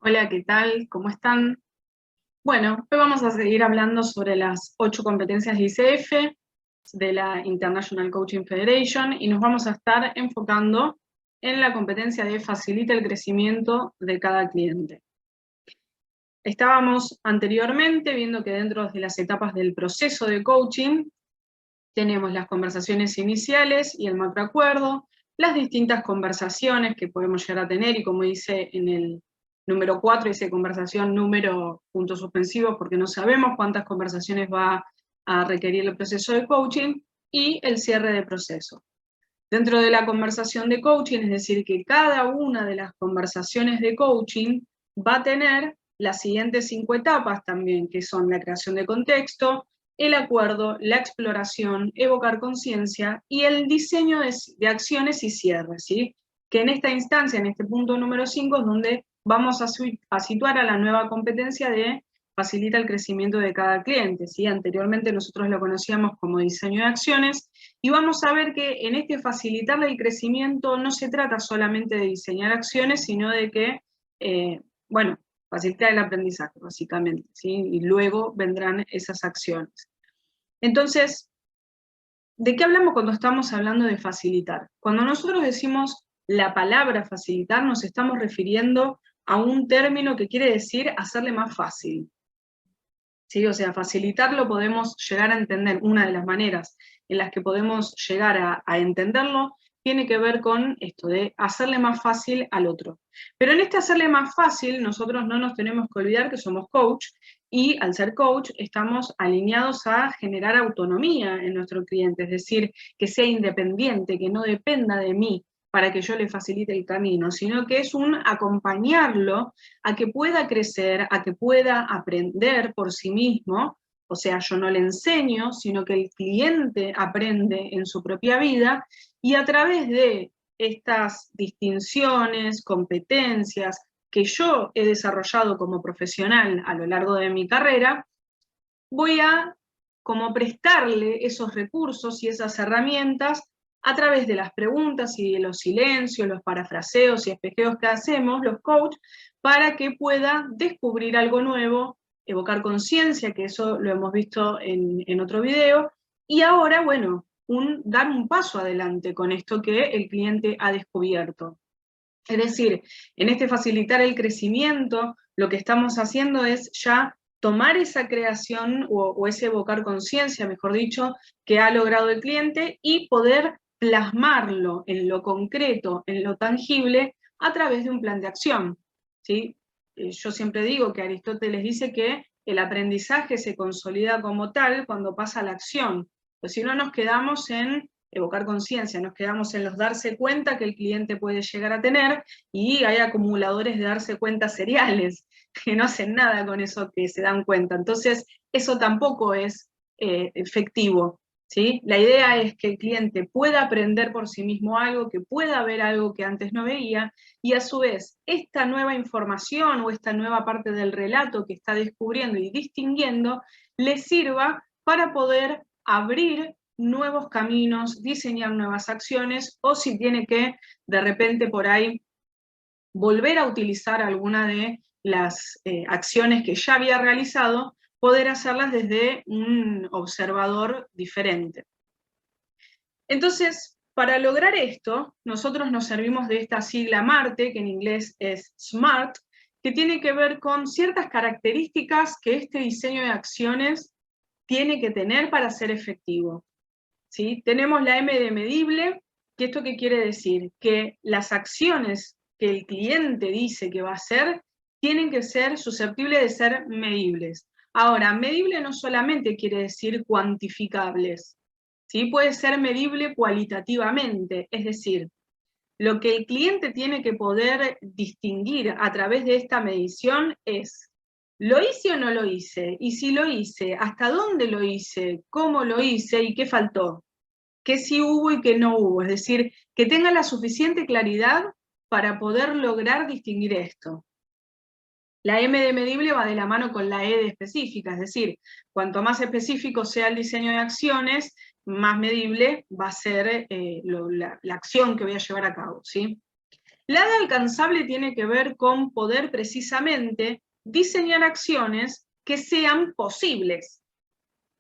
Hola, ¿qué tal? ¿Cómo están? Bueno, hoy vamos a seguir hablando sobre las 8 competencias de ICF, de la International Coaching Federation, y nos vamos a estar enfocando en la competencia de facilita el crecimiento de cada cliente. Estábamos anteriormente viendo que dentro de las etapas del proceso de coaching tenemos las conversaciones iniciales y el macroacuerdo, las distintas conversaciones que podemos llegar a tener, y como dice en el número 4, dice conversación número puntos suspensivos, porque no sabemos cuántas conversaciones va a requerir el proceso de coaching, y el cierre de proceso. Dentro de la conversación de coaching, es decir, que cada una de las conversaciones de coaching va a tener las siguientes 5 etapas también, que son la creación de contexto, el acuerdo, la exploración, evocar conciencia y el diseño de acciones y cierre, ¿sí? Que en esta instancia, en este punto número 5, es donde vamos a situar a la nueva competencia de facilita el crecimiento de cada cliente, ¿sí? Anteriormente nosotros lo conocíamos como diseño de acciones, y vamos a ver que en este facilitarle el crecimiento no se trata solamente de diseñar acciones, sino de que, bueno, facilitar el aprendizaje, básicamente, ¿sí? Y luego vendrán esas acciones. Entonces, ¿de qué hablamos cuando estamos hablando de facilitar? Cuando nosotros decimos la palabra facilitar, nos estamos refiriendo a un término que quiere decir hacerle más fácil, ¿sí? O sea, facilitarlo podemos llegar a entender, una de las maneras en las que podemos llegar a entenderlo, tiene que ver con esto de hacerle más fácil al otro. Pero en este hacerle más fácil, nosotros no nos tenemos que olvidar que somos coach, y al ser coach estamos alineados a generar autonomía en nuestro cliente, es decir, que sea independiente, que no dependa de mí para que yo le facilite el camino, sino que es un acompañarlo a que pueda crecer, a que pueda aprender por sí mismo. O sea, yo no le enseño, sino que el cliente aprende en su propia vida, y a través de estas distinciones, competencias que yo he desarrollado como profesional a lo largo de mi carrera, voy a como prestarle esos recursos y esas herramientas a través de las preguntas y de los silencios, los parafraseos y espejeos que hacemos los coaches, para que pueda descubrir algo nuevo, evocar conciencia, que eso lo hemos visto en otro video, y ahora, bueno, dar un paso adelante con esto que el cliente ha descubierto. Es decir, en este facilitar el crecimiento, lo que estamos haciendo es ya tomar esa creación o ese evocar conciencia, mejor dicho, que ha logrado el cliente, y poder plasmarlo en lo concreto, en lo tangible, a través de un plan de acción, ¿sí? Yo siempre digo que Aristóteles dice que el aprendizaje se consolida como tal cuando pasa a la acción, pues si no nos quedamos en evocar conciencia, nos quedamos en los darse cuenta que el cliente puede llegar a tener, y hay acumuladores de darse cuenta seriales, que no hacen nada con eso que se dan cuenta. Entonces, eso tampoco es efectivo, ¿sí? La idea es que el cliente pueda aprender por sí mismo algo, que pueda ver algo que antes no veía, y a su vez, esta nueva información o esta nueva parte del relato que está descubriendo y distinguiendo, le sirva para poder abrir nuevos caminos, diseñar nuevas acciones, o si tiene que, de repente, por ahí, volver a utilizar alguna de las acciones que ya había realizado, poder hacerlas desde un observador diferente. Entonces, para lograr esto, nosotros nos servimos de esta sigla MARTE, que en inglés es SMART, que tiene que ver con ciertas características que este diseño de acciones tiene que tener para ser efectivo, ¿sí? Tenemos la M de medible, que esto qué quiere decir, que las acciones que el cliente dice que va a hacer tienen que ser susceptibles de ser medibles. Ahora, medible no solamente quiere decir cuantificables, ¿sí? Puede ser medible cualitativamente, es decir, lo que el cliente tiene que poder distinguir a través de esta medición es: ¿lo hice o no lo hice? Y si lo hice, ¿hasta dónde lo hice? ¿Cómo lo hice? ¿Y qué faltó? ¿Qué sí hubo y qué no hubo? Es decir, que tenga la suficiente claridad para poder lograr distinguir esto. La M de medible va de la mano con la E de específica, es decir, cuanto más específico sea el diseño de acciones, más medible va a ser la acción que voy a llevar a cabo, ¿sí? La de alcanzable tiene que ver con poder precisamente diseñar acciones que sean posibles,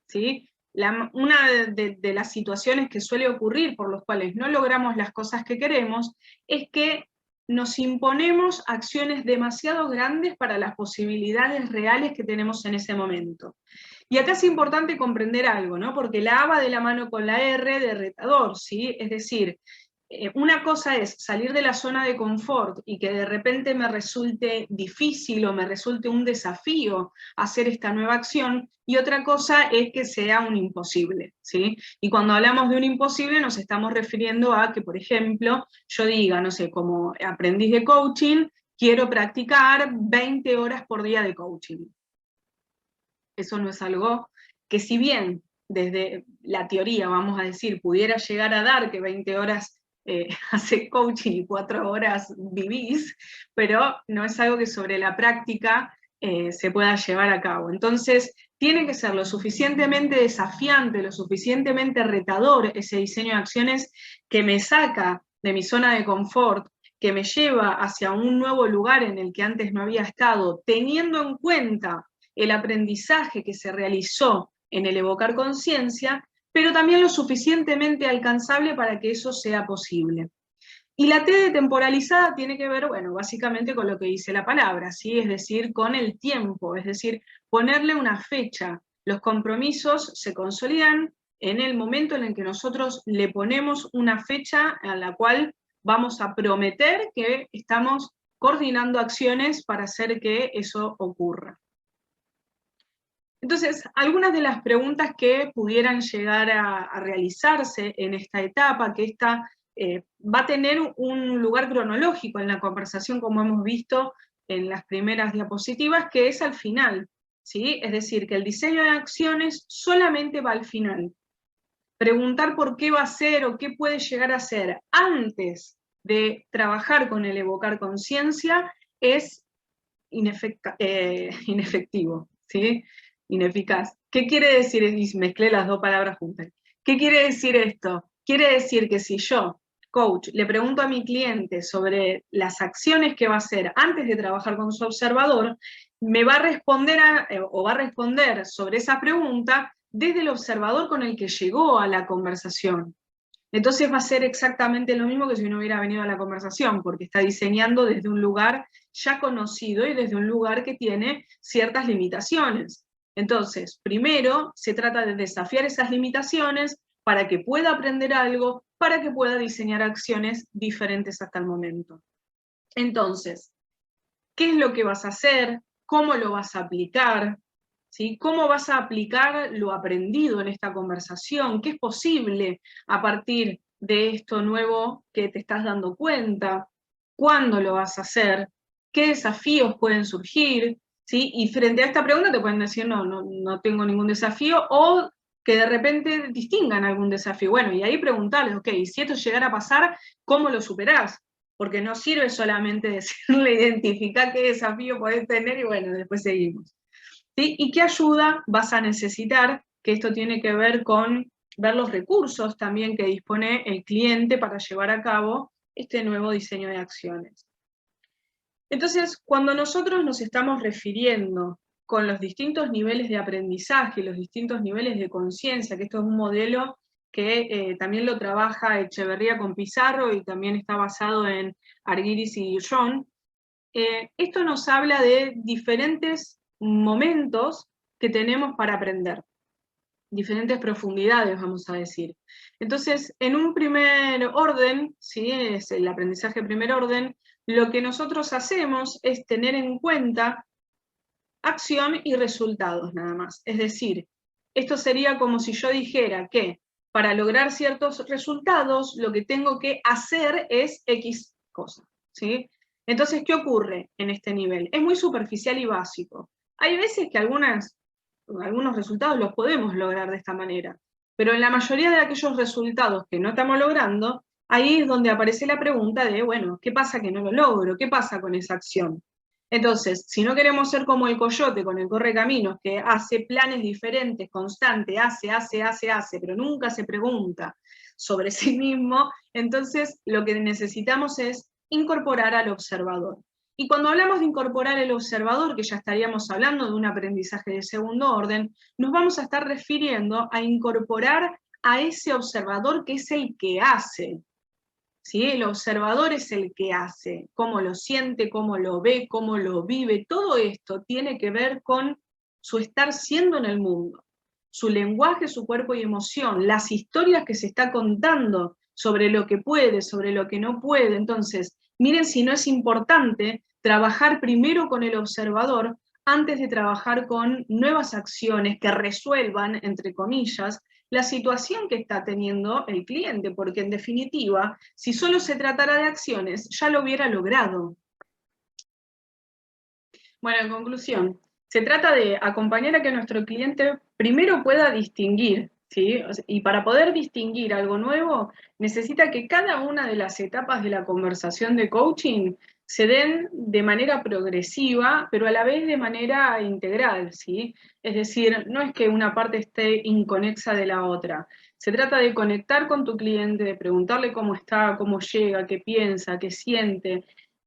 ¿sí? Una de las situaciones que suele ocurrir por los cuales no logramos las cosas que queremos es que nos imponemos acciones demasiado grandes para las posibilidades reales que tenemos en ese momento. Y acá es importante comprender algo, ¿no? Porque la A va de la mano con la R de retador, ¿sí? Es decir, una cosa es salir de la zona de confort y que de repente me resulte difícil o me resulte un desafío hacer esta nueva acción, y otra cosa es que sea un imposible, ¿sí? Y cuando hablamos de un imposible nos estamos refiriendo a que, por ejemplo, yo diga, no sé, como aprendiz de coaching, quiero practicar 20 horas por día de coaching. Eso no es algo que, si bien desde la teoría, vamos a decir, pudiera llegar a dar que 20 horas hace coaching y 4 horas vivís, pero no es algo que sobre la práctica se pueda llevar a cabo. Entonces, tiene que ser lo suficientemente desafiante, lo suficientemente retador ese diseño de acciones que me saca de mi zona de confort, que me lleva hacia un nuevo lugar en el que antes no había estado, teniendo en cuenta el aprendizaje que se realizó en el evocar conciencia, pero también lo suficientemente alcanzable para que eso sea posible. Y la T de temporalizada tiene que ver, bueno, básicamente con lo que dice la palabra, ¿sí? Es decir, con el tiempo, es decir, ponerle una fecha. Los compromisos se consolidan en el momento en el que nosotros le ponemos una fecha a la cual vamos a prometer que estamos coordinando acciones para hacer que eso ocurra. Entonces, algunas de las preguntas que pudieran llegar a realizarse en esta etapa, que esta va a tener un lugar cronológico en la conversación, como hemos visto en las primeras diapositivas, que es al final, ¿sí? Es decir, que el diseño de acciones solamente va al final. Preguntar por qué va a ser o qué puede llegar a ser antes de trabajar con el evocar conciencia es inefectivo, ¿sí? Ineficaz. ¿Qué quiere decir? Y mezclé las dos palabras juntas. ¿Qué quiere decir esto? Quiere decir que si yo, coach, le pregunto a mi cliente sobre las acciones que va a hacer antes de trabajar con su observador, me va a responder o va a responder sobre esa pregunta desde el observador con el que llegó a la conversación. Entonces va a ser exactamente lo mismo que si no hubiera venido a la conversación, porque está diseñando desde un lugar ya conocido y desde un lugar que tiene ciertas limitaciones. Entonces, primero se trata de desafiar esas limitaciones para que pueda aprender algo, para que pueda diseñar acciones diferentes hasta el momento. Entonces, ¿qué es lo que vas a hacer? ¿Cómo lo vas a aplicar? ¿Sí? ¿Cómo vas a aplicar lo aprendido en esta conversación? ¿Qué es posible a partir de esto nuevo que te estás dando cuenta? ¿Cuándo lo vas a hacer? ¿Qué desafíos pueden surgir? ¿Sí? Y frente a esta pregunta te pueden decir, no tengo ningún desafío, o que de repente distingan algún desafío. Bueno, y ahí preguntarles, ok, si esto llegara a pasar, ¿cómo lo superás? Porque no sirve solamente decirle, identificar qué desafío podés tener y bueno, después seguimos. ¿Sí? ¿Y qué ayuda vas a necesitar? Que esto tiene que ver con ver los recursos también que dispone el cliente para llevar a cabo este nuevo diseño de acciones. Entonces, cuando nosotros nos estamos refiriendo con los distintos niveles de aprendizaje, los distintos niveles de conciencia, que esto es un modelo que también lo trabaja Echeverría con Pizarro y también está basado en Argyris y John, esto nos habla de diferentes momentos que tenemos para aprender, diferentes profundidades, vamos a decir. Entonces, en un primer orden, ¿sí? Es el aprendizaje primer orden, lo que nosotros hacemos es tener en cuenta acción y resultados nada más. Es decir, esto sería como si yo dijera que para lograr ciertos resultados, lo que tengo que hacer es X cosa, ¿sí? Entonces, ¿qué ocurre en este nivel? Es muy superficial y básico. Hay veces que algunos resultados los podemos lograr de esta manera, pero en la mayoría de aquellos resultados que no estamos logrando, ahí es donde aparece la pregunta de, bueno, ¿qué pasa que no lo logro? ¿Qué pasa con esa acción? Entonces, si no queremos ser como el coyote con el correcaminos, que hace planes diferentes, constante, hace, pero nunca se pregunta sobre sí mismo, entonces lo que necesitamos es incorporar al observador. Y cuando hablamos de incorporar el observador, que ya estaríamos hablando de un aprendizaje de segundo orden, nos vamos a estar refiriendo a incorporar a ese observador que es el que hace. ¿Sí? El observador es el que hace, cómo lo siente, cómo lo ve, cómo lo vive. Todo esto tiene que ver con su estar siendo en el mundo, su lenguaje, su cuerpo y emoción, las historias que se está contando sobre lo que puede, sobre lo que no puede. Entonces, miren si no es importante trabajar primero con el observador antes de trabajar con nuevas acciones que resuelvan, entre comillas, la situación que está teniendo el cliente, porque en definitiva, si solo se tratara de acciones, ya lo hubiera logrado. Bueno, en conclusión, se trata de acompañar a que nuestro cliente primero pueda distinguir, ¿sí? Y para poder distinguir algo nuevo, necesita que cada una de las etapas de la conversación de coaching se den de manera progresiva, pero a la vez de manera integral, ¿sí? Es decir, no es que una parte esté inconexa de la otra. Se trata de conectar con tu cliente, de preguntarle cómo está, cómo llega, qué piensa, qué siente,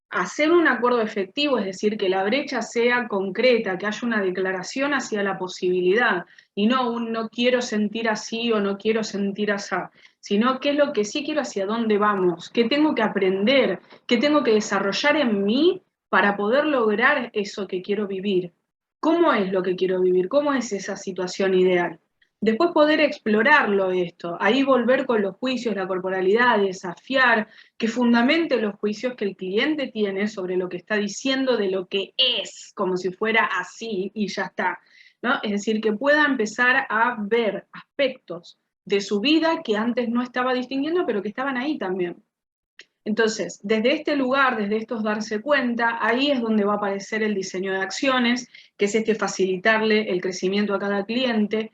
hacer un acuerdo efectivo, es decir, que la brecha sea concreta, que haya una declaración hacia la posibilidad, y no un no quiero sentir así o no quiero sentir así, sino qué es lo que sí quiero, hacia dónde vamos, qué tengo que aprender, qué tengo que desarrollar en mí para poder lograr eso que quiero vivir. ¿Cómo es lo que quiero vivir? ¿Cómo es esa situación ideal? Después poder explorarlo esto, ahí volver con los juicios, la corporalidad, desafiar, que fundamente los juicios que el cliente tiene sobre lo que está diciendo de lo que es, como si fuera así y ya está, ¿no? Es decir, que pueda empezar a ver aspectos de su vida que antes no estaba distinguiendo, pero que estaban ahí también. Entonces, desde este lugar, desde estos darse cuenta, ahí es donde va a aparecer el diseño de acciones, que es este facilitarle el crecimiento a cada cliente,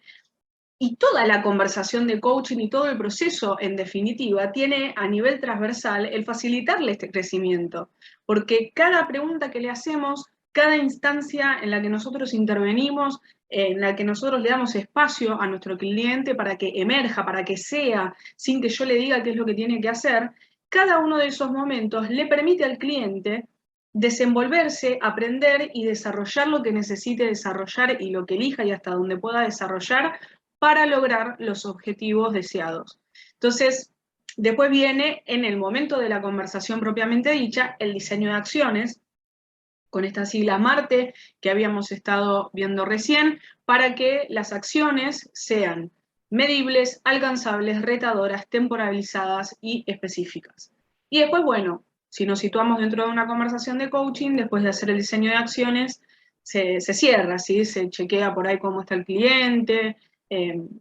y toda la conversación de coaching y todo el proceso, en definitiva, tiene a nivel transversal el facilitarle este crecimiento, porque cada pregunta que le hacemos, cada instancia en la que nosotros intervenimos, en la que nosotros le damos espacio a nuestro cliente para que emerja, para que sea, sin que yo le diga qué es lo que tiene que hacer, cada uno de esos momentos le permite al cliente desenvolverse, aprender y desarrollar lo que necesite desarrollar y lo que elija y hasta donde pueda desarrollar para lograr los objetivos deseados. Entonces, después viene en el momento de la conversación propiamente dicha, el diseño de acciones, con esta sigla MARTE que habíamos estado viendo recién, para que las acciones sean medibles, alcanzables, retadoras, temporalizadas y específicas. Y después, bueno, si nos situamos dentro de una conversación de coaching, después de hacer el diseño de acciones, se cierra, ¿sí? Se chequea por ahí cómo está el cliente.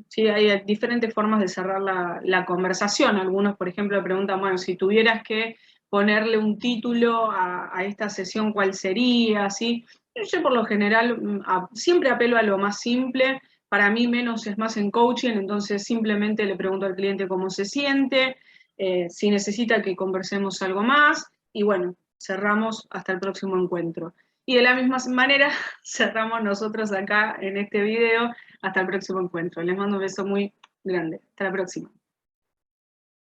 Sí, hay diferentes formas de cerrar la conversación. Algunos, por ejemplo, preguntan, bueno, si tuvieras que ponerle un título a esta sesión, ¿cuál sería? ¿Sí? Yo por lo general siempre apelo a lo más simple. Para mí menos es más en coaching, entonces simplemente le pregunto al cliente cómo se siente, si necesita que conversemos algo más, y bueno, cerramos hasta el próximo encuentro. Y de la misma manera cerramos nosotros acá en este video hasta el próximo encuentro. Les mando un beso muy grande. Hasta la próxima.